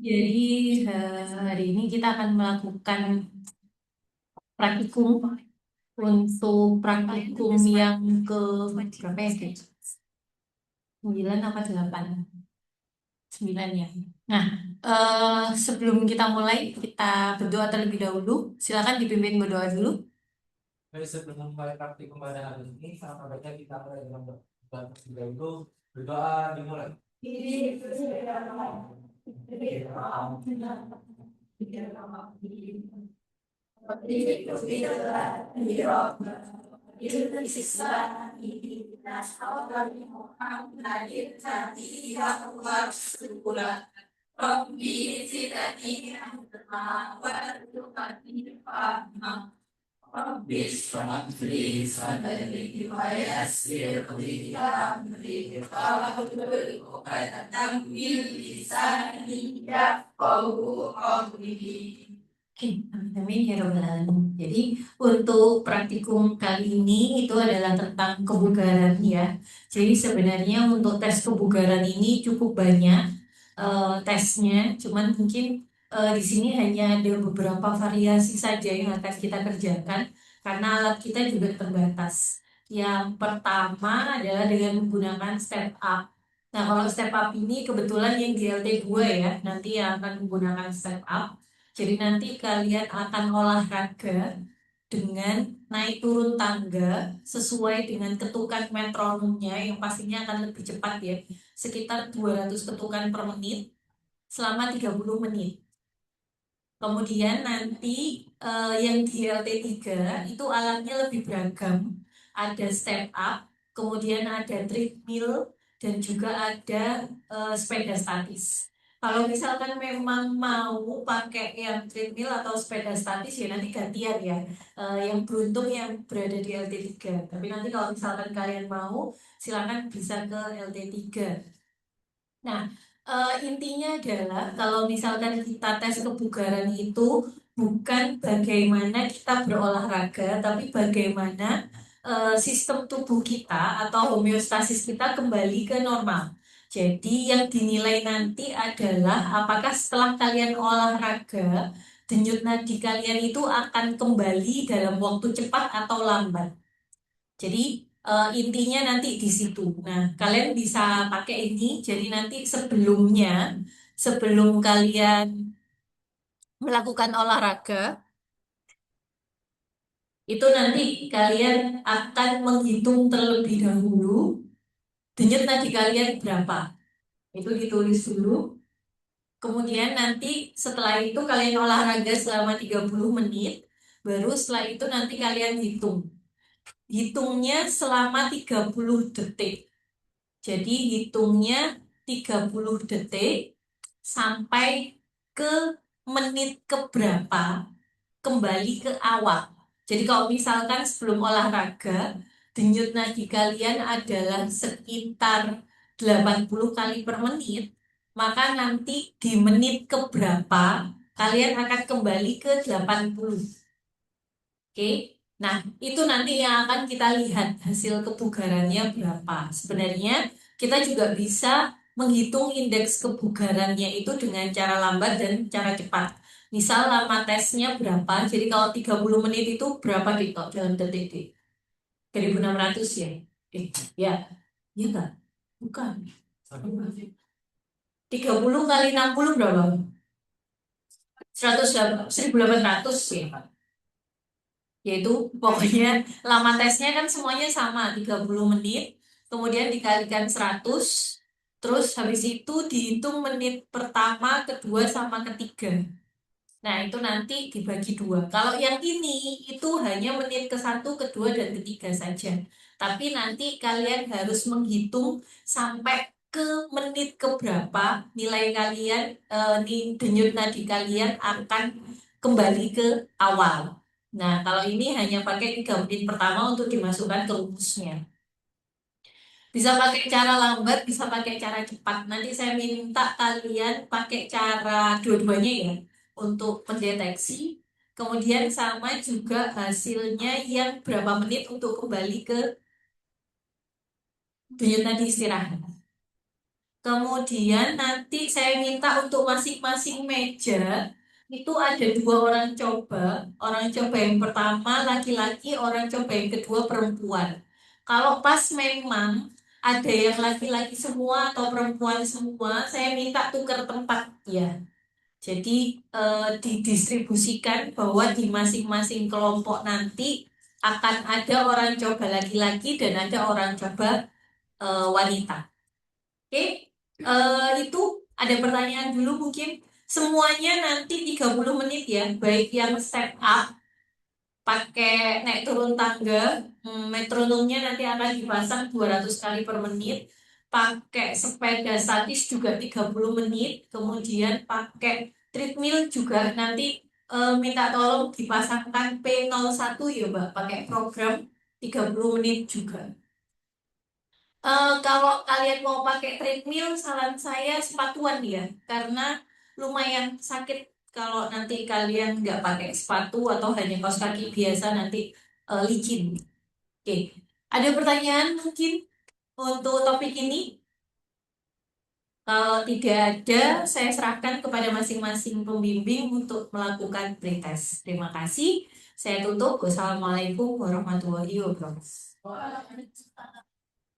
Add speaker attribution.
Speaker 1: Jadi hari ini kita akan melakukan praktikum untuk praktikum yang ke berapa ya? 9 apa 8? 9 ya. Nah, sebelum kita mulai, kita berdoa terlebih dahulu. Silakan dipimpin berdoa dulu.
Speaker 2: Baik, sebelum mulai praktikum pada hari ini, sama baiknya kita mulai dengan berdoa itu berdoa dimulai. Oke, amin ya Rabbal Alamin. Jadi untuk praktikum kali ini itu adalah tentang kebugaran ya. Jadi sebenarnya untuk tes kebugaran ini cukup banyak tesnya, cuman mungkin di sini hanya ada beberapa variasi saja yang akan kita kerjakan karena alat kita juga terbatas. Yang pertama adalah dengan menggunakan step up. Nah, kalau step up ini kebetulan yang di LT gue ya, nanti yang akan menggunakan step up. Jadi nanti kalian akan olahraga dengan naik turun tangga sesuai dengan ketukan metronomnya yang pastinya akan lebih cepat ya. Sekitar 200 ketukan per menit selama 30 menit. Kemudian nanti yang di LT3 itu alatnya lebih beragam. Ada step up, kemudian ada treadmill, dan juga ada sepeda statis. Kalau misalkan memang mau pakai yang treadmill atau sepeda statis ya nanti gantian ya. Yang beruntung yang berada di LT3. Tapi nanti kalau misalkan kalian mau, silakan bisa ke LT3. Nah, intinya adalah kalau misalkan kita tes kebugaran itu bukan bagaimana kita berolahraga, tapi bagaimana sistem tubuh kita atau homeostasis kita kembali ke normal. Jadi yang dinilai nanti adalah apakah setelah kalian olahraga, denyut nadi kalian itu akan kembali dalam waktu cepat atau lambat. Jadi intinya nanti di situ. Nah, kalian bisa pakai ini. Jadi nanti sebelum kalian melakukan olahraga, itu nanti kalian akan menghitung terlebih dahulu denyut nadi kalian berapa. Itu ditulis dulu. Kemudian nanti setelah itu kalian olahraga selama 30 menit. Baru setelah itu nanti kalian hitung. Hitungnya selama 30 detik. Jadi hitungnya 30 detik sampai ke menit keberapa kembali ke awal. Jadi kalau misalkan sebelum olahraga, denyut nadi kalian adalah sekitar 80 kali per menit, maka nanti di menit keberapa kalian akan kembali ke 80. Oke. Nah, itu nanti yang akan kita lihat hasil kebugarannya berapa. Sebenarnya kita juga bisa menghitung indeks kebugarannya itu dengan cara lambat dan cara cepat. Misal lama tesnya berapa, jadi kalau 30 menit itu berapa detik dalam detik? 1600 ya? Ya, ya enggak? Bukan. 30 kali 60 berapa? 100, 1800 ya. Yaitu pokoknya lama tesnya kan semuanya sama 30 menit, kemudian dikalikan 100, terus habis itu dihitung menit pertama, kedua, sama ketiga. Nah itu nanti dibagi dua. Kalau yang ini itu hanya menit ke satu, kedua, dan ketiga saja. Tapi nanti kalian harus menghitung sampai ke menit keberapa nilai kalian, denyut nadi kalian akan kembali ke awal. Nah, kalau ini hanya pakai 3 menit pertama untuk dimasukkan ke rumusnya. Bisa pakai cara lambat, bisa pakai cara cepat. Nanti saya minta kalian pakai cara dua-duanya ya untuk mendeteksi. Kemudian sama juga hasilnya yang berapa menit untuk kembali ke denyut nadi istirahat. Kemudian nanti saya minta untuk masing-masing meja itu ada 2 orang coba. Orang coba yang pertama laki-laki, orang coba yang kedua perempuan. Kalau pas memang ada yang laki-laki semua atau perempuan semua, saya minta tukar tempat ya. Jadi didistribusikan bahwa di masing-masing kelompok nanti akan ada orang coba laki-laki dan ada orang coba wanita. Oke, itu ada pertanyaan dulu mungkin. Semuanya nanti 30 menit ya, baik yang step up, pakai naik turun tangga, metronomnya nanti akan dipasang 200 kali per menit, pakai sepeda statis juga 30 menit, kemudian pakai treadmill juga nanti minta tolong dipasangkan P01 ya Mbak, pakai program 30 menit juga. Kalau kalian mau pakai treadmill, saran saya sepatuan ya, karena lumayan sakit kalau nanti kalian nggak pakai sepatu atau hanya kaos kaki biasa nanti licin. Oke, ada pertanyaan mungkin untuk topik ini? Kalau tidak ada, saya serahkan kepada masing-masing pembimbing untuk melakukan pretest. Terima kasih. Saya tutup. Wassalamualaikum warahmatullahi wabarakatuh.